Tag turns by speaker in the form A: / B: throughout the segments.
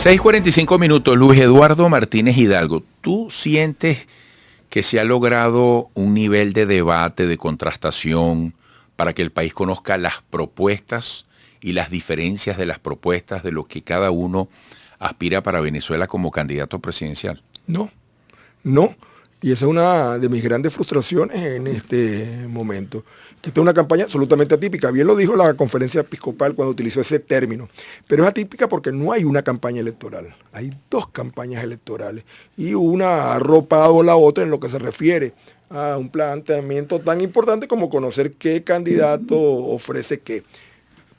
A: 6:45, Luis Eduardo Martínez Hidalgo. ¿Tú sientes que se ha logrado un nivel de debate, de contrastación, para que el país conozca las propuestas y las diferencias de las propuestas de lo que cada uno aspira para Venezuela como candidato presidencial?
B: No. Y esa es una de mis grandes frustraciones en este momento. Que esta es una campaña absolutamente atípica. Bien lo dijo la conferencia episcopal cuando utilizó ese término. Pero es atípica porque no hay una campaña electoral. Hay dos campañas electorales. Y una ha arropado la otra en lo que se refiere a un planteamiento tan importante como conocer qué candidato ofrece qué.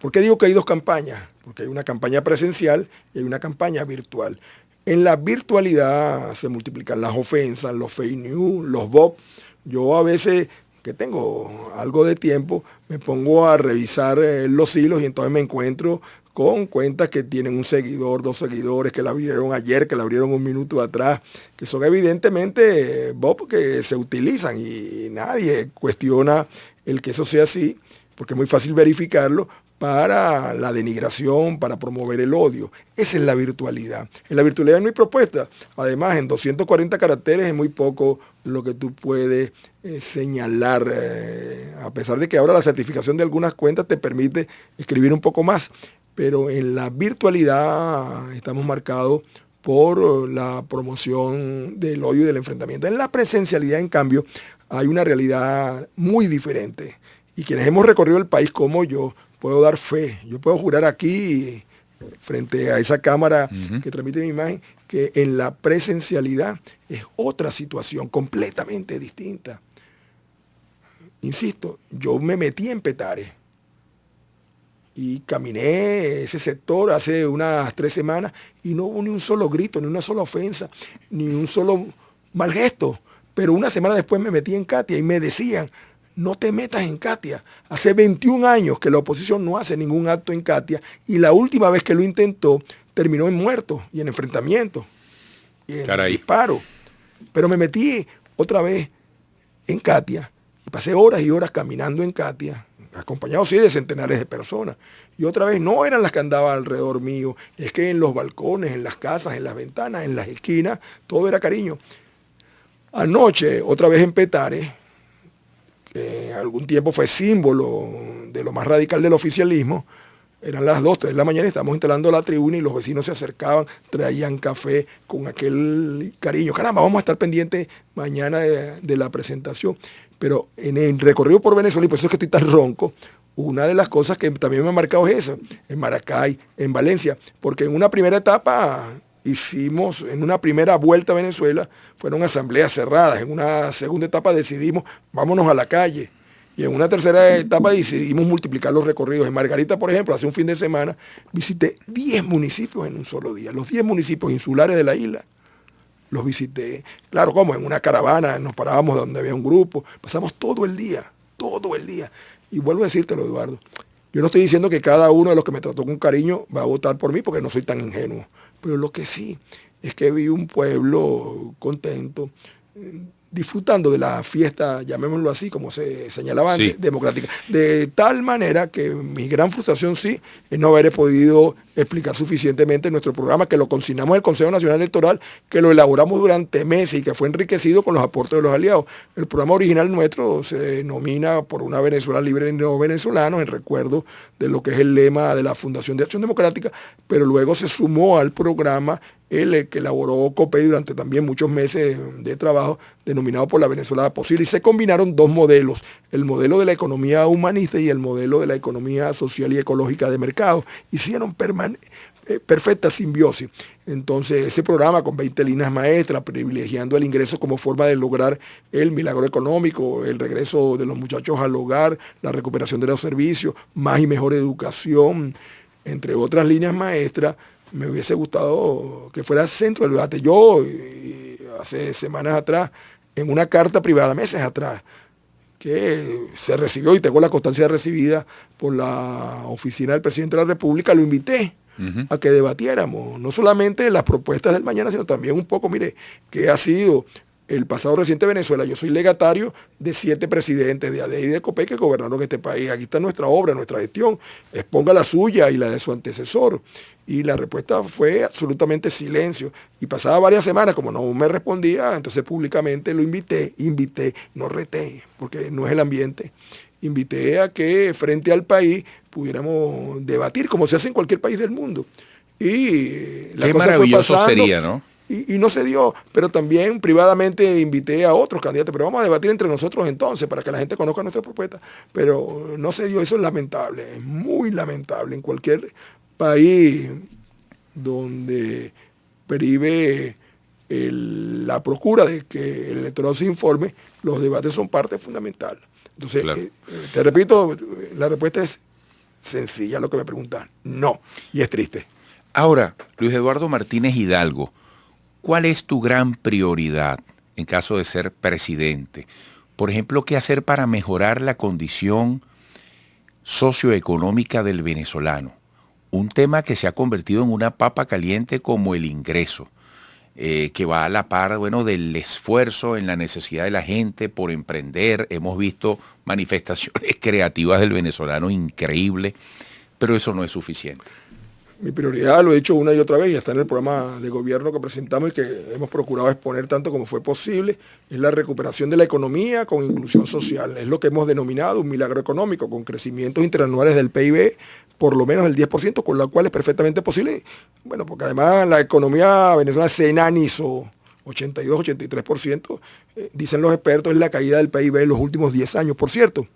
B: ¿Por qué digo que hay dos campañas? Porque hay una campaña presencial y hay una campaña virtual. En la virtualidad se multiplican las ofensas, los fake news, los bots. Yo a veces, que tengo algo de tiempo, me pongo a revisar los hilos y entonces me encuentro con cuentas que tienen un seguidor, dos seguidores, que la abrieron ayer, que la abrieron un minuto atrás, que son evidentemente bots que se utilizan y nadie cuestiona el que eso sea así, porque es muy fácil verificarlo, para la denigración, para promover el odio. Esa es la virtualidad. En la virtualidad no hay propuesta. Además, en 240 caracteres es muy poco lo que tú puedes señalar, a pesar de que ahora la certificación de algunas cuentas te permite escribir un poco más. Pero en la virtualidad estamos marcados por la promoción del odio y del enfrentamiento. En la presencialidad, en cambio, hay una realidad muy diferente. Y quienes hemos recorrido el país como yo, puedo dar fe, yo puedo jurar aquí, frente a esa cámara que transmite mi imagen, que en la presencialidad es otra situación completamente distinta. Insisto, yo me metí en Petare y caminé ese sector hace unas 3 semanas y no hubo ni un solo grito, ni una sola ofensa, ni un solo mal gesto. Pero una semana después me metí en Katia y me decían: no te metas en Katia. Hace 21 años que la oposición no hace ningún acto en Katia y la última vez que lo intentó terminó en muertos y en enfrentamientos y en disparo. Pero me metí otra vez en Katia y pasé horas y horas caminando en Katia, acompañado sí de centenares de personas. Y otra vez no eran las que andaban alrededor mío, es que en los balcones, en las casas, en las ventanas, en las esquinas, todo era cariño. Anoche, otra vez en Petare, que algún tiempo fue símbolo de lo más radical del oficialismo, eran las 2, 3 de la mañana, estábamos instalando la tribuna y los vecinos se acercaban, traían café con aquel cariño. Caramba, vamos a estar pendientes mañana de la presentación. Pero en el recorrido por Venezuela, y por eso es que estoy tan ronco, una de las cosas que también me ha marcado es eso, en Maracay, en Valencia, porque en una primera etapa hicimos, en una primera vuelta a Venezuela, fueron asambleas cerradas. En una segunda etapa decidimos, vámonos a la calle. Y en una tercera etapa decidimos multiplicar los recorridos. En Margarita, por ejemplo, hace un fin de semana, visité 10 municipios en un solo día. Los 10 municipios insulares de la isla los visité. Claro, como en una caravana, nos parábamos donde había un grupo. Pasamos todo el día. Y vuelvo a decírtelo, Eduardo. Yo no estoy diciendo que cada uno de los que me trató con cariño va a votar por mí, porque no soy tan ingenuo. Pero lo que sí es que vi un pueblo contento, disfrutando de la fiesta, llamémoslo así, como se señalaba antes, democrática. De tal manera que mi gran frustración sí es no haber podido explicar suficientemente nuestro programa, que lo consignamos en el Consejo Nacional Electoral, que lo elaboramos durante meses y que fue enriquecido con los aportes de los aliados. El programa original nuestro se denomina Por una Venezuela libre de no venezolanos, en recuerdo de lo que es el lema de la Fundación de Acción Democrática, pero luego se sumó al programa el que elaboró COPEI durante también muchos meses de trabajo, denominado Por la Venezuela Posible, y se combinaron dos modelos, el modelo de la economía humanista y el modelo de la economía social y ecológica de mercado. Hicieron perfecta simbiosis. Entonces, ese programa con 20 líneas maestras, privilegiando el ingreso como forma de lograr el milagro económico, el regreso de los muchachos al hogar, la recuperación de los servicios, más y mejor educación, entre otras líneas maestras, me hubiese gustado que fuera el centro del debate. Yo, hace semanas atrás, en una carta privada, meses atrás, que se recibió, y tengo la constancia recibida por la oficina del presidente de la República, lo invité a que debatiéramos, no solamente las propuestas del mañana, sino también un poco, mire, qué ha sido el pasado reciente de Venezuela, yo soy legatario de 7 presidentes de ADE y de COPEI que gobernaron este país. Aquí está nuestra obra, nuestra gestión. Exponga la suya y la de su antecesor. Y la respuesta fue absolutamente silencio. Y pasaba varias semanas, como no me respondía, entonces públicamente lo invité, no reté, porque no es el ambiente. Invité a que frente al país pudiéramos debatir, como se hace en cualquier país del mundo. Y
A: la Qué cosa maravilloso fue pasando, sería, ¿no?
B: Y no se dio, pero también privadamente invité a otros candidatos, pero vamos a debatir entre nosotros entonces para que la gente conozca nuestra propuesta. Pero no se dio, eso es lamentable, es muy lamentable. En cualquier país donde prive la procura de que el electorado se informe, los debates son parte fundamental. Entonces, claro. Te repito, la respuesta es sencilla, lo que me preguntan, no, y es triste.
A: Ahora, Luis Eduardo Martínez Hidalgo, ¿cuál es tu gran prioridad en caso de ser presidente? Por ejemplo, ¿qué hacer para mejorar la condición socioeconómica del venezolano? Un tema que se ha convertido en una papa caliente como el ingreso, que va a la par, bueno, del esfuerzo en la necesidad de la gente por emprender. Hemos visto manifestaciones creativas del venezolano increíbles, pero eso no es suficiente.
B: Mi prioridad, lo he dicho una y otra vez, y está en el programa de gobierno que presentamos y que hemos procurado exponer tanto como fue posible, es la recuperación de la economía con inclusión social. Es lo que hemos denominado un milagro económico, con crecimientos interanuales del PIB por lo menos el 10%, con lo cual es perfectamente posible. Bueno, porque además la economía venezolana se enanizó 82-83%, dicen los expertos, es la caída del PIB en los últimos 10 años. Por cierto,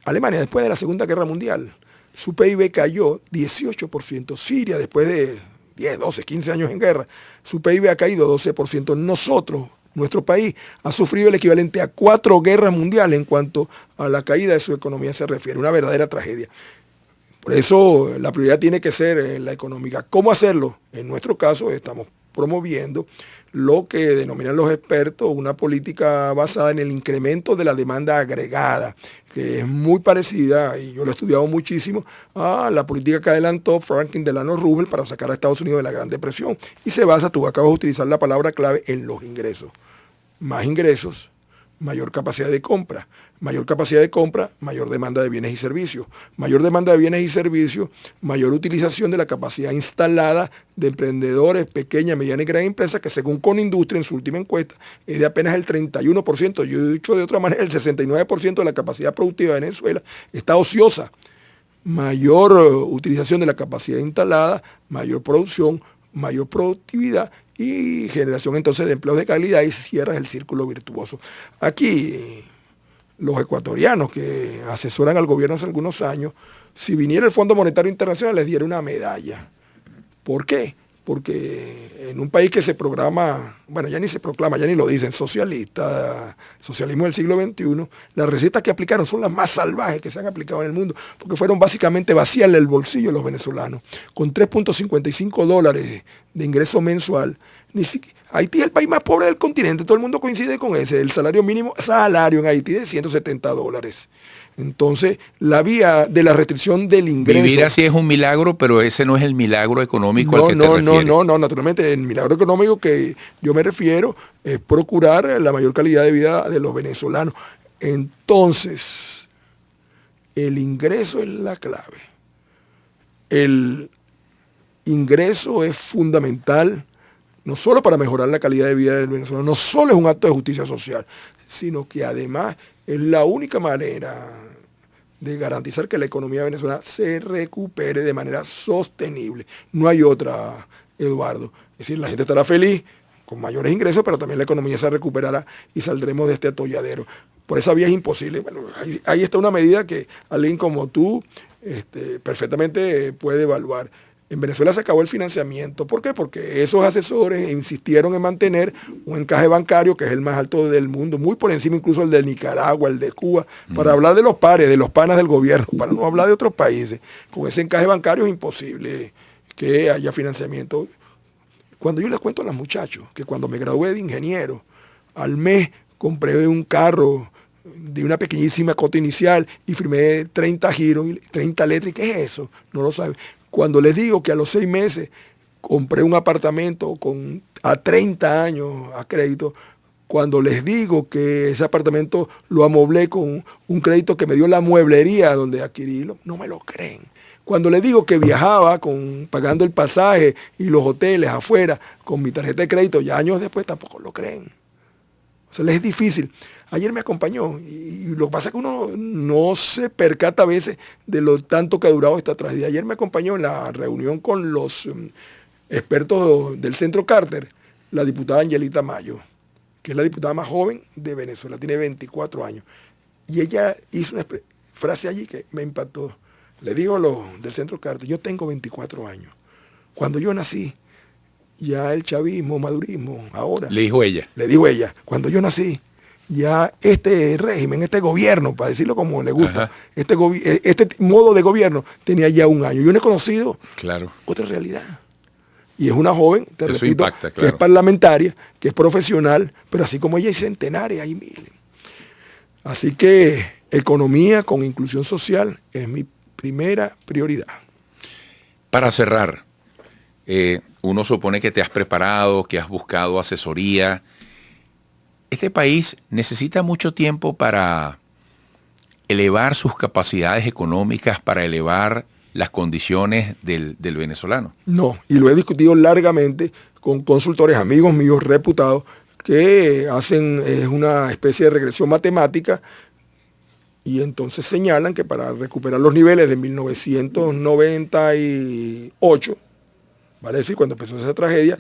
B: Alemania, después de la Segunda Guerra Mundial, su PIB cayó 18%. Siria, después de 10, 12, 15 años en guerra, su PIB ha caído 12%. Nosotros, nuestro país, ha sufrido el equivalente a 4 guerras mundiales en cuanto a la caída de su economía se refiere. Una verdadera tragedia. Por eso la prioridad tiene que ser la económica. ¿Cómo hacerlo? En nuestro caso estamos promoviendo lo que denominan los expertos una política basada en el incremento de la demanda agregada, que es muy parecida, y yo lo he estudiado muchísimo, a la política que adelantó Franklin Delano Roosevelt para sacar a Estados Unidos de la Gran Depresión. Y se basa, tú acabas de utilizar la palabra clave, en los ingresos. Más ingresos, mayor capacidad de compra. Mayor capacidad de compra, mayor demanda de bienes y servicios. Mayor demanda de bienes y servicios, mayor utilización de la capacidad instalada de emprendedores, pequeñas, medianas y grandes empresas, que según Conindustria en su última encuesta es de apenas el 31%. Yo he dicho de otra manera, el 69% de la capacidad productiva de Venezuela está ociosa. Mayor utilización de la capacidad instalada, mayor producción, mayor productividad y generación entonces de empleos de calidad, y cierras el círculo virtuoso. Aquí los ecuatorianos que asesoran al gobierno hace algunos años, si viniera el Fondo Monetario Internacional les diera una medalla. ¿Por qué? Porque en un país que se programa, bueno, ya ni se proclama, ya ni lo dicen, socialista, socialismo del siglo XXI, las recetas que aplicaron son las más salvajes que se han aplicado en el mundo, porque fueron básicamente vaciarle el bolsillo a los venezolanos. Con $3.55 de ingreso mensual, Haití es el país más pobre del continente, todo el mundo coincide con ese, el salario mínimo, salario en Haití de $170. Entonces, la vía de la restricción del ingreso...
A: Vivir así es un milagro, pero ese no es el milagro económico al que te refieres.
B: No, naturalmente, el milagro económico que yo me refiero es procurar la mayor calidad de vida de los venezolanos. Entonces, el ingreso es la clave. El ingreso es fundamental, no solo para mejorar la calidad de vida del venezolano, no solo es un acto de justicia social, sino que además es la única manera de garantizar que la economía venezolana se recupere de manera sostenible. No hay otra, Eduardo. Es decir, la gente estará feliz con mayores ingresos, pero también la economía se recuperará y saldremos de este atolladero. Por esa vía es imposible. Bueno, ahí está una medida que alguien como tú perfectamente puede evaluar. En Venezuela se acabó el financiamiento. ¿Por qué? Porque esos asesores insistieron en mantener un encaje bancario que es el más alto del mundo, muy por encima incluso el de Nicaragua, el de Cuba, para hablar de los pares, de los panas del gobierno, para no hablar de otros países. Con ese encaje bancario es imposible que haya financiamiento. Cuando yo les cuento a los muchachos que cuando me gradué de ingeniero, al mes compré un carro de una pequeñísima cota inicial y firmé 30 giros, 30 letras, ¿y qué es eso? No lo saben. Cuando les digo que a los 6 meses compré un apartamento a 30 años a crédito, Cuando les digo que ese apartamento lo amoblé con un crédito que me dio la mueblería donde adquirí, no me lo creen. Cuando les digo que viajaba pagando el pasaje y los hoteles afuera con mi tarjeta de crédito, ya años después tampoco lo creen. O sea, les es difícil. Ayer me acompañó y lo que pasa es que uno no se percata a veces de lo tanto que ha durado esta tragedia. Ayer me acompañó en la reunión con los expertos del Centro Carter, la diputada Angelita Mayo, que es la diputada más joven de Venezuela, tiene 24 años. Y ella hizo una frase allí que me impactó. Le digo a los del Centro Carter, yo tengo 24 años. Cuando yo nací, ya el chavismo, madurismo, ahora.
A: Le dijo ella.
B: Le dijo ella, cuando yo nací, ya este régimen, este gobierno, para decirlo como le gusta, este modo de gobierno tenía ya un año. Yo no he conocido otra realidad. Y es una joven, te repito,
A: impacta,
B: que es parlamentaria, que es profesional, pero así como ella hay centenares, hay miles. Así que economía con inclusión social es mi primera prioridad.
A: Para cerrar, uno supone que te has preparado, que has buscado asesoría. Este país necesita mucho tiempo para elevar sus capacidades económicas, para elevar las condiciones del venezolano.
B: No, y lo he discutido largamente con consultores, amigos míos, reputados, que hacen una especie de regresión matemática y entonces señalan que para recuperar los niveles de 1998, vale decir, cuando empezó esa tragedia,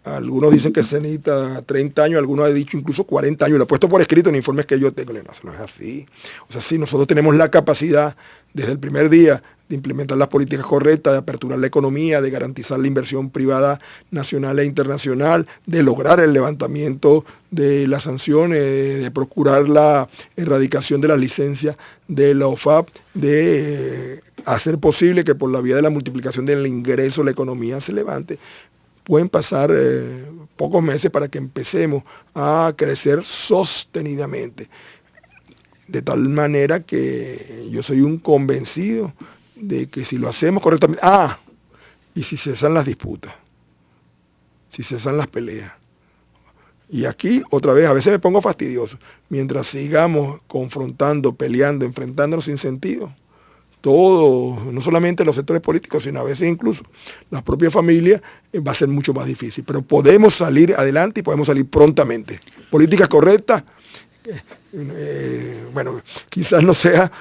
B: algunos dicen que se necesita 30 años, algunos han dicho incluso 40 años, lo he puesto por escrito en informes que yo tengo, no, eso no es así. O sea, sí, nosotros tenemos la capacidad desde el primer día de implementar las políticas correctas, de aperturar la economía, de garantizar la inversión privada nacional e internacional, de lograr el levantamiento de las sanciones, de procurar la erradicación de las licencias de la OFAP, de hacer posible que por la vía de la multiplicación del ingreso la economía se levante. Pueden pasar pocos meses para que empecemos a crecer sostenidamente. De tal manera que yo soy un convencido de que si lo hacemos correctamente, y si cesan las disputas, si cesan las peleas. Y aquí, otra vez, a veces me pongo fastidioso. Mientras sigamos confrontando, peleando, enfrentándonos sin sentido, todo, no solamente los sectores políticos, sino a veces incluso las propias familias, va a ser mucho más difícil. Pero podemos salir adelante y podemos salir prontamente. Políticas correctas. Bueno, quizás no sea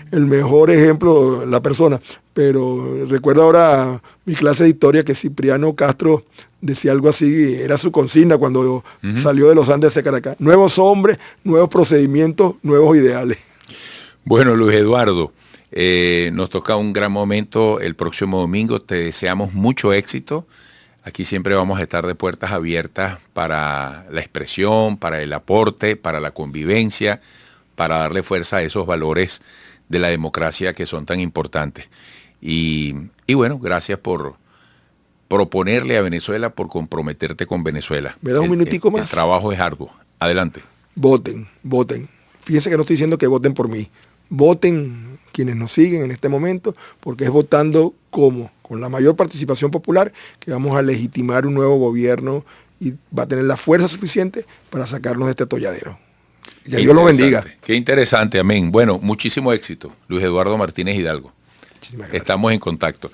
B: el mejor ejemplo la persona, pero recuerdo ahora mi clase de historia que Cipriano Castro decía algo así, era su consigna cuando salió de los Andes hacia Caracas. Nuevos hombres, nuevos procedimientos, nuevos ideales.
A: Bueno, Luis Eduardo, nos toca un gran momento el próximo domingo, te deseamos mucho éxito. Aquí siempre vamos a estar de puertas abiertas para la expresión, para el aporte, para la convivencia, para darle fuerza a esos valores de la democracia que son tan importantes. Y bueno, gracias por proponerle a Venezuela, por comprometerte con Venezuela.
B: ¿Me das un minutico más?
A: El trabajo es arduo. Adelante.
B: Voten, voten. Fíjense que no estoy diciendo que voten por mí. Voten quienes nos siguen en este momento, porque es votando con la mayor participación popular que vamos a legitimar un nuevo gobierno y va a tener la fuerza suficiente para sacarnos de este atolladero. Que Dios lo bendiga.
A: Qué interesante, amén. Bueno, muchísimo éxito, Luis Eduardo Martínez Hidalgo.
B: Muchísimas gracias.
A: Estamos en contacto.